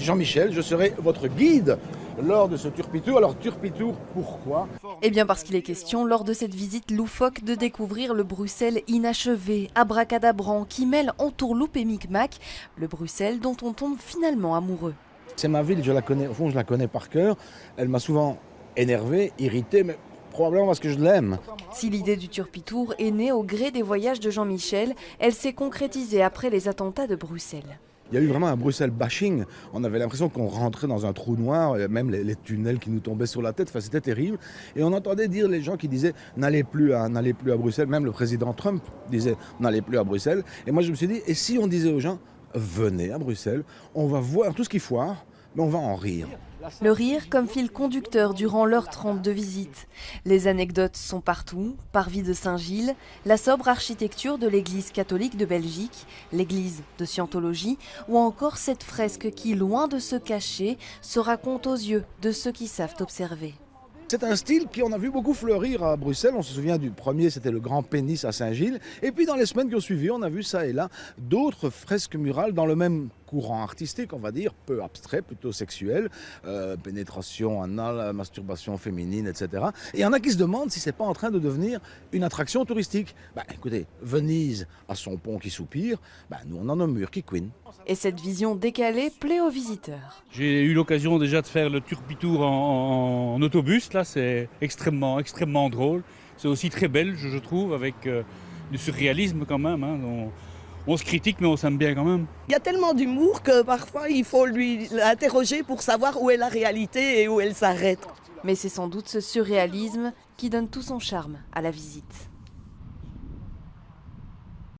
Jean-Michel, je serai votre guide lors de ce Turpitour. Alors Turpitour, pourquoi ? Eh bien parce qu'il est question, lors de cette visite loufoque, de découvrir le Bruxelles inachevé, abracadabrant, qui mêle entourloupe et micmac, le Bruxelles dont on tombe finalement amoureux. C'est ma ville, je la connais, au fond je la connais par cœur. Elle m'a souvent énervé, irrité, mais probablement parce que je l'aime. Si l'idée du Turpitour est née au gré des voyages de Jean-Michel, elle s'est concrétisée après les attentats de Bruxelles. Il y a eu vraiment un Bruxelles bashing. On avait l'impression qu'on rentrait dans un trou noir, même les tunnels qui nous tombaient sur la tête. Enfin, c'était terrible. Et on entendait dire les gens qui disaient n'allez plus à Bruxelles. Même le président Trump disait n'allez plus à Bruxelles. Et moi, je me suis dit, et si on disait aux gens venez à Bruxelles, on va voir tout ce qui foire, mais on va en rire. Le rire comme fil conducteur durant l'heure 30 de visite. Les anecdotes sont partout, parvis de Saint-Gilles, la sobre architecture de l'église catholique de Belgique, l'église de Scientologie, ou encore cette fresque qui, loin de se cacher, se raconte aux yeux de ceux qui savent observer. C'est un style qu'on a vu beaucoup fleurir à Bruxelles. On se souvient du premier, c'était le Grand Pénis à Saint-Gilles. Et puis dans les semaines qui ont suivi, on a vu ça et là d'autres fresques murales dans le même courant artistique, on va dire, peu abstrait, plutôt sexuel, pénétration anale, masturbation féminine, etc. Et il y en a qui se demandent si c'est pas en train de devenir une attraction touristique. Écoutez, Venise a son pont qui soupire, nous on a nos murs qui couinent. Et cette vision décalée plaît aux visiteurs. J'ai eu l'occasion déjà de faire le Turpitour en autobus, là c'est extrêmement drôle. C'est aussi très belge je trouve, avec du surréalisme quand même. On se critique mais on s'aime bien quand même. Il y a tellement d'humour que parfois il faut l'interroger pour savoir où est la réalité et où elle s'arrête. Mais c'est sans doute ce surréalisme qui donne tout son charme à la visite.